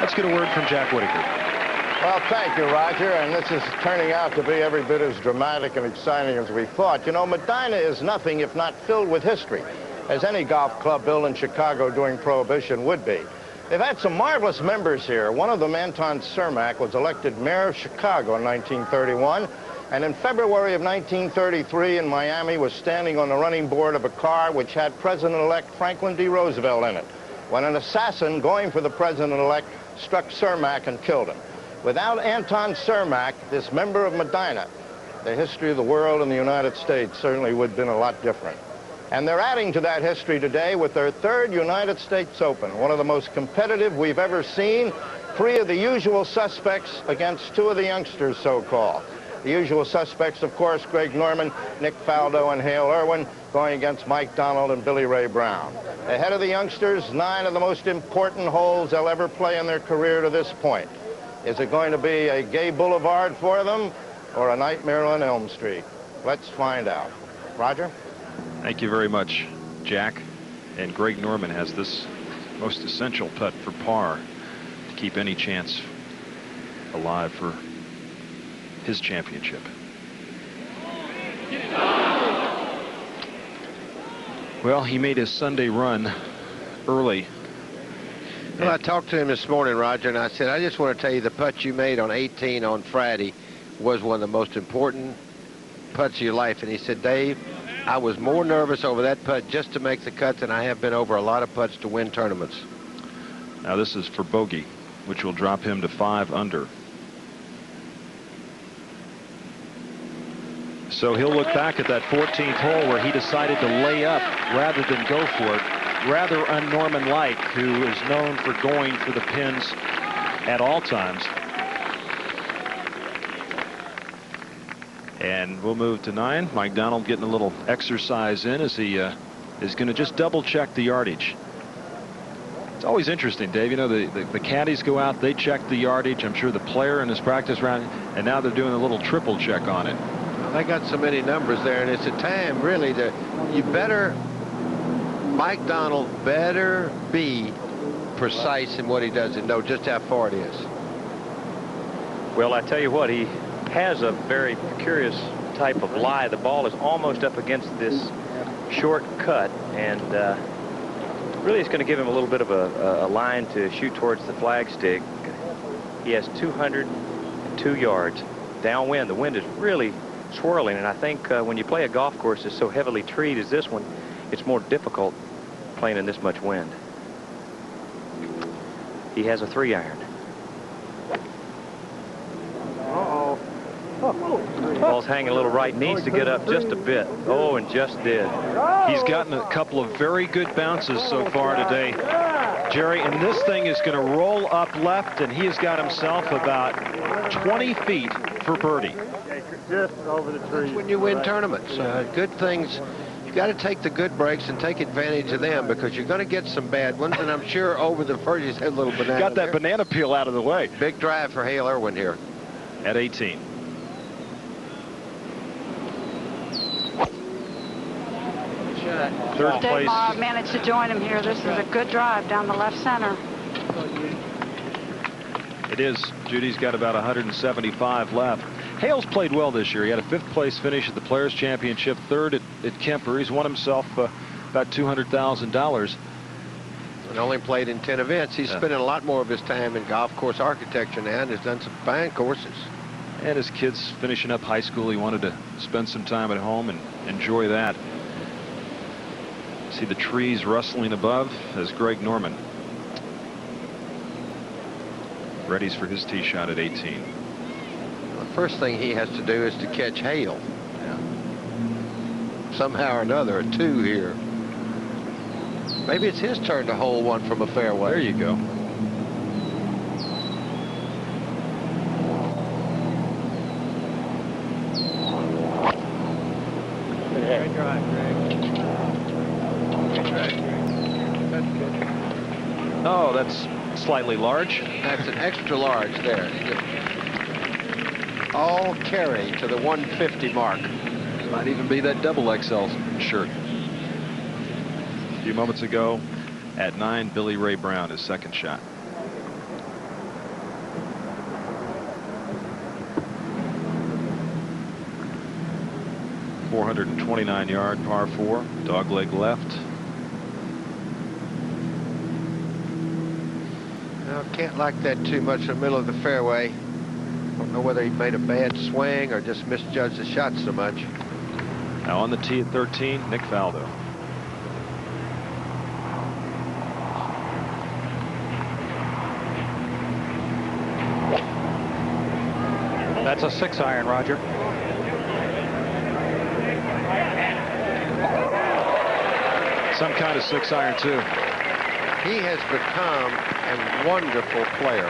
Let's get a word from Jack Whitaker. Well, thank you, Roger, and this is turning out to be every bit as dramatic and exciting as we thought. You know, Medinah is nothing if not filled with history, as any golf club built in Chicago during Prohibition would be. They've had some marvelous members here. One of them, Anton Cermak, was elected mayor of Chicago in 1931, and in February of 1933 in Miami was standing on the running board of a car which had President-elect Franklin D. Roosevelt in it, when an assassin going for the president-elect struck Cermak and killed him. Without Anton Cermak, this member of Medinah, the history of the world and the United States certainly would have been a lot different. And they're adding to that history today with their third United States Open, one of the most competitive we've ever seen. 3 of the usual suspects against 2 of the youngsters, so-called. The usual suspects, of course, Greg Norman, Nick Faldo, and Hale Irwin, going against Mike Donald and Billy Ray Brown. Ahead of the youngsters, 9 of the most important holes they'll ever play in their career to this point. Is it going to be a gay boulevard for them or a nightmare on Elm Street? Let's find out. Roger? Thank you very much, Jack. And Greg Norman has this most essential putt for par to keep any chance alive for his championship. Well, he made his Sunday run early. Well, I talked to him this morning, Roger, and I said, I just want to tell you the putt you made on 18 on Friday was one of the most important putts of your life. And he said, Dave, I was more nervous over that putt just to make the cut than I have been over a lot of putts to win tournaments. Now this is for bogey, which will drop him to 5 under. So he'll look back at that 14th hole where he decided to lay up rather than go for it. Rather un-Norman-like, who is known for going for the pins at all times. And we'll move to 9. Mike Donald getting a little exercise in as he is going to just double check the yardage. It's always interesting, Dave. You know, the caddies go out, they check the yardage. I'm sure the player in his practice round, and now they're doing a little triple check on it. Well, they got so many numbers there, and it's a time really to, Mike Donald better be precise in what he does and know just how far it is. Well, I tell you what, he has a very curious type of lie. The ball is almost up against this short cut, and really it's going to give him a little bit of a line to shoot towards the flagstick. He has 202 yards downwind. The wind is really swirling, and I think when you play a golf course that's so heavily treed as this one, it's more difficult playing in this much wind. He has a 3-iron. Ball's hanging a little right, needs to get up just a bit. Oh, and just did. He's gotten a couple of very good bounces so far today, Jerry, and this thing is going to roll up left, and he has got himself about 20 feet for birdie. Just over the tree. That's when you win tournaments. Good things. You got to take the good breaks and take advantage of them, because you're going to get some bad ones, and I'm sure over the first he's had a little banana. Got that banana peel out of the way. Big drive for Hale Irwin here at 18. Third place. Dave managed to join him here. This is a good drive down the left center. It is. Judy's got about 175 left. Hale's played well this year. He had a 5th place finish at the Players Championship, 3rd at Kemper. He's won himself about $200,000. And only played in 10 events. He's spending a lot more of his time in golf course architecture now, and has done some fine courses. And his kid's finishing up high school. He wanted to spend some time at home and enjoy that. See the trees rustling above as Greg Norman readies for his tee shot at 18. The first thing he has to do is to catch Hale. Yeah. Somehow or another, a 2 here. Maybe it's his turn to hold one from a fairway. There you go. Good drive, Greg. Oh, that's slightly large. That's an extra large there. All carry to the 150 mark. Might even be that double XL shirt. A few moments ago at 9, Billy Ray Brown, his second shot. 429-yard par 4, dogleg left. No, can't like that too much in the middle of the fairway. Don't know whether he made a bad swing or just misjudged the shot so much. Now on the tee at 13, Nick Faldo. That's a 6-iron, Roger. Some kind of 6-iron too. He has become a wonderful player.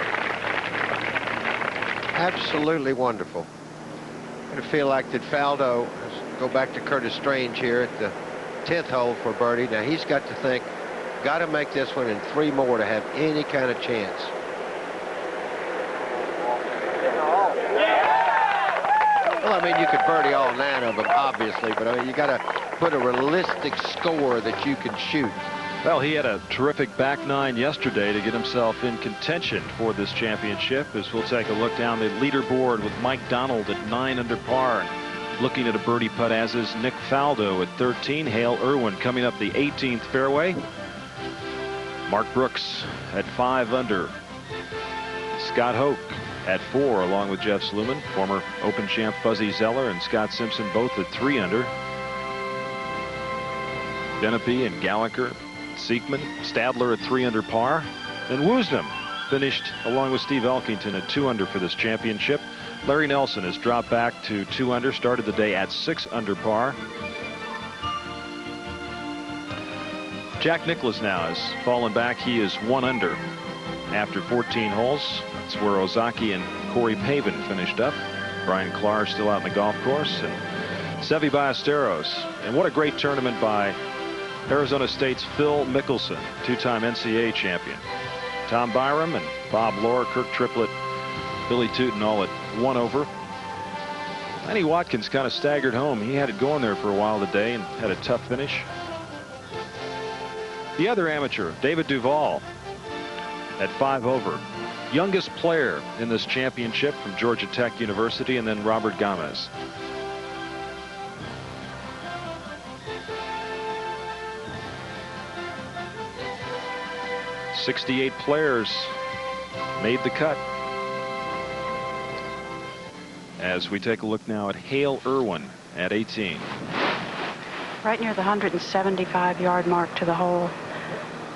Absolutely wonderful. I feel like that Faldo, go back to Curtis Strange here at the 10th hole for birdie. Now he's got to think, got to make this one in 3 more to have any kind of chance. Well, I mean, you could birdie all 9 of them, obviously, but I mean, you got to put a realistic score that you can shoot. Well, he had a terrific back 9 yesterday to get himself in contention for this championship, as we'll take a look down the leaderboard with Mike Donald at 9 under par. Looking at a birdie putt, as is Nick Faldo at 13. Hale Irwin coming up the 18th fairway. Mark Brooks at 5 under. Scott Hoke at 4, along with Jeff Sluman. Former Open champ Fuzzy Zeller and Scott Simpson both at 3 under. Dennehy and Gallagher, Siekman, Stadler at 3 under par. And Woosnam finished along with Steve Elkington at 2 under for this championship. Larry Nelson has dropped back to 2 under, started the day at 6 under par. Jack Nicklaus now has fallen back. He is 1 under after 14 holes. That's where Ozaki and Corey Pavin finished up. Brian Clark still out in the golf course, and Seve Ballesteros. And what a great tournament by Arizona State's Phil Mickelson, 2-time NCAA champion. Tom Byram and Bob Lohr, Kirk Triplett, Billy Tootin all at 1 over. Lenny Watkins kind of staggered home. He had it going there for a while today and had a tough finish. The other amateur, David Duval, at 5 over. Youngest player in this championship from Georgia Tech University, and then Robert Gomez. .68 players made the cut. As we take a look now at Hale Irwin at 18. Right near the 175-yard mark to the hole.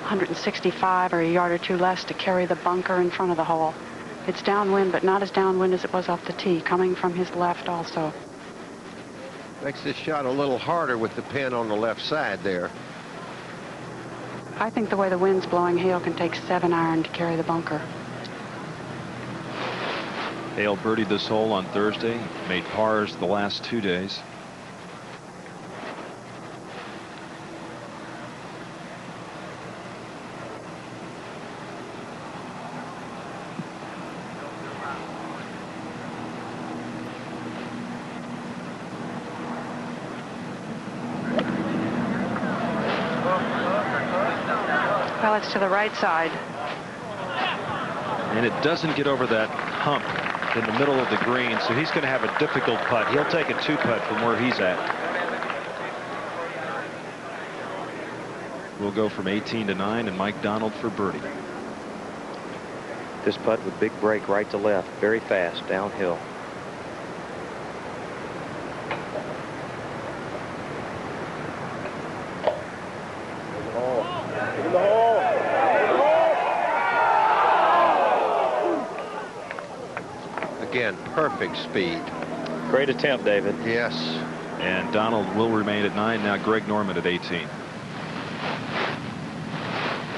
165 or a yard or 2 less to carry the bunker in front of the hole. It's downwind, but not as downwind as it was off the tee, coming from his left also. Makes this shot a little harder with the pin on the left side there. I think the way the wind's blowing, Hale can take 7-iron to carry the bunker. Hale birdied this hole on Thursday, made pars the last 2 days. Well, it's to the right side. And it doesn't get over that hump in the middle of the green, so he's going to have a difficult putt. He'll take a 2-putt from where he's at. We'll go from 18 to 9, and Mike Donald for birdie. This putt with big break right to left, very fast downhill. Again, perfect speed. Great attempt, David. Yes. And Donald will remain at 9. Now Greg Norman at 18.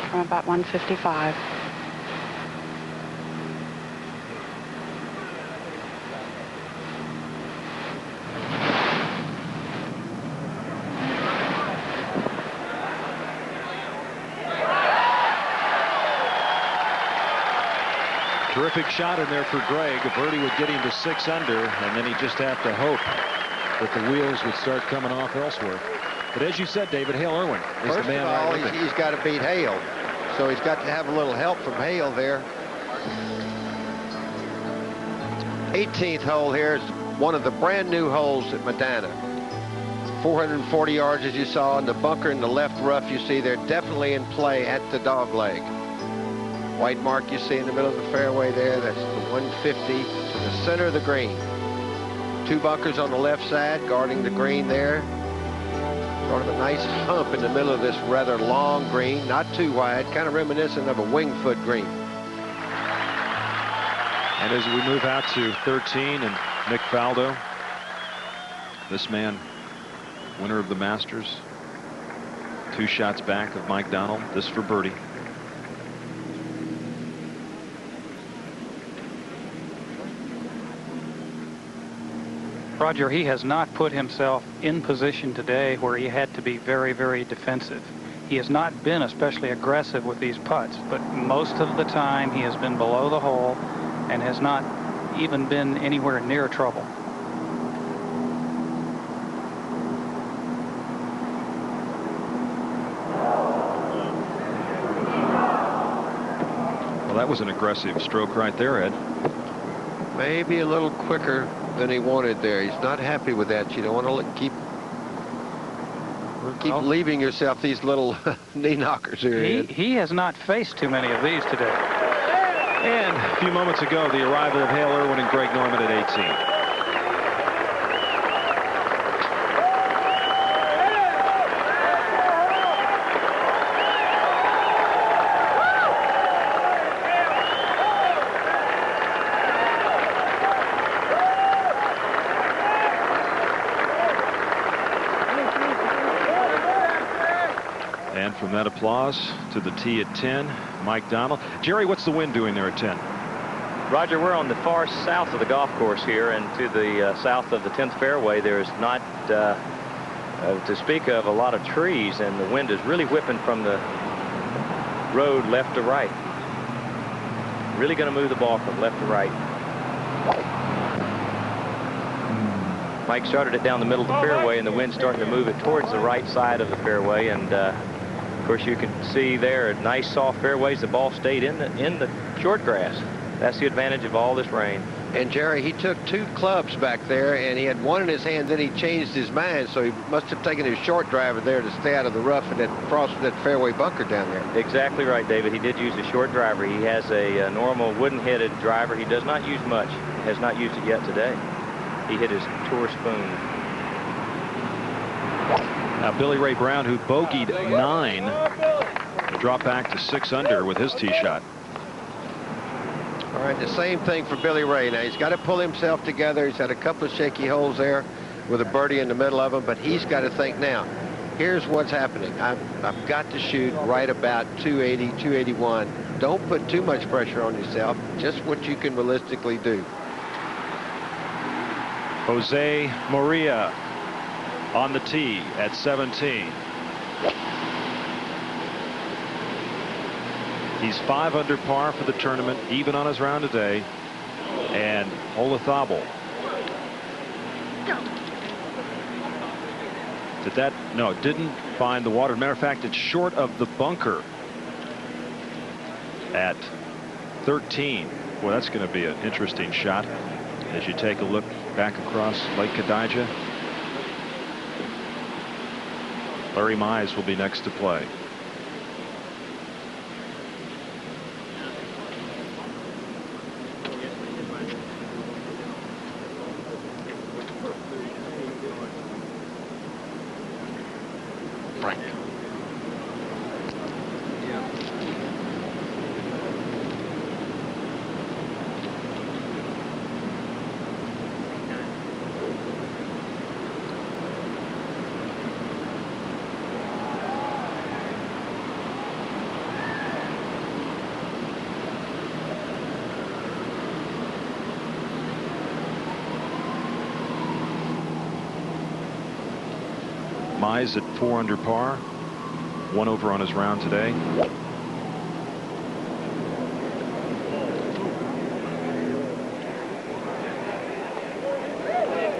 From about 155. Terrific shot in there for Greg. A birdie would get him to 6 under, and then he'd just have to hope that the wheels would start coming off elsewhere. But as you said, David, Hale Irwin is the man. First of all, he's got to beat Hale, so he's got to have a little help from Hale there. 18th hole here is one of the brand new holes at Medinah. 440 yards, as you saw, and the bunker in the left rough you see, they're definitely in play at the dog leg. White mark you see in the middle of the fairway there, that's the 150 to the center of the green. 2 bunkers on the left side guarding the green there. Sort of a nice hump in the middle of this rather long green, not too wide, kind of reminiscent of a winged-foot green. And as we move out to 13, and Nick Faldo, this man, winner of the Masters, 2 shots back of Mike Donald, this for birdie. Roger, he has not put himself in position today where he had to be very, very defensive. He has not been especially aggressive with these putts, but most of the time he has been below the hole and has not even been anywhere near trouble. Well, that was an aggressive stroke right there, Ed. Maybe a little quicker than he wanted there. He's not happy with that. You don't want to keep leaving yourself these little knee knockers here. He has not faced too many of these today. And a few moments ago, the arrival of Hale Irwin and Greg Norman at 18. From that applause to the tee at 10, Mike Donald. Jerry, what's the wind doing there at 10? Roger, we're on the far south of the golf course here, and to the south of the 10th fairway, there's not, to speak of, a lot of trees, and the wind is really whipping from the road left to right. Really going to move the ball from left to right. Mike started it down the middle of the fairway, and the wind's starting to move it towards the right side of the fairway, and of course, you can see there nice soft fairways. The ball stayed in the short grass. That's the advantage of all this rain. And Jerry, he took 2 clubs back there, and he had one in his hand. Then he changed his mind, so he must have taken his short driver there to stay out of the rough and then cross that fairway bunker down there. Exactly right, David. He did use a short driver. He has a normal wooden-headed driver. He does not use much. He has not used it yet today. He hit his tour spoon. Now Billy Ray Brown, who bogeyed 9, dropped back to 6 under with his tee shot. All right, the same thing for Billy Ray. Now he's got to pull himself together. He's had a couple of shaky holes there with a birdie in the middle of them, but he's got to think now. Here's what's happening. I've got to shoot right about 280, 281. Don't put too much pressure on yourself. Just what you can realistically do. Jose Maria on the tee at 17. He's 5 under par for the tournament, even on his round today. And Olazabal. Did that? No, it didn't find the water. Matter of fact, it's short of the bunker at 13. Well, that's going to be an interesting shot as you take a look back across Lake Kadija. Larry Mize will be next to play. Frank. Mize at 4 under par, 1 over on his round today.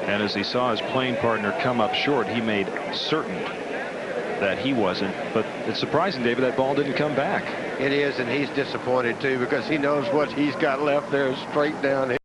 And as he saw his playing partner come up short, he made certain that he wasn't. But it's surprising, David, that ball didn't come back. It is, and he's disappointed too, because he knows what he's got left there is straight down here.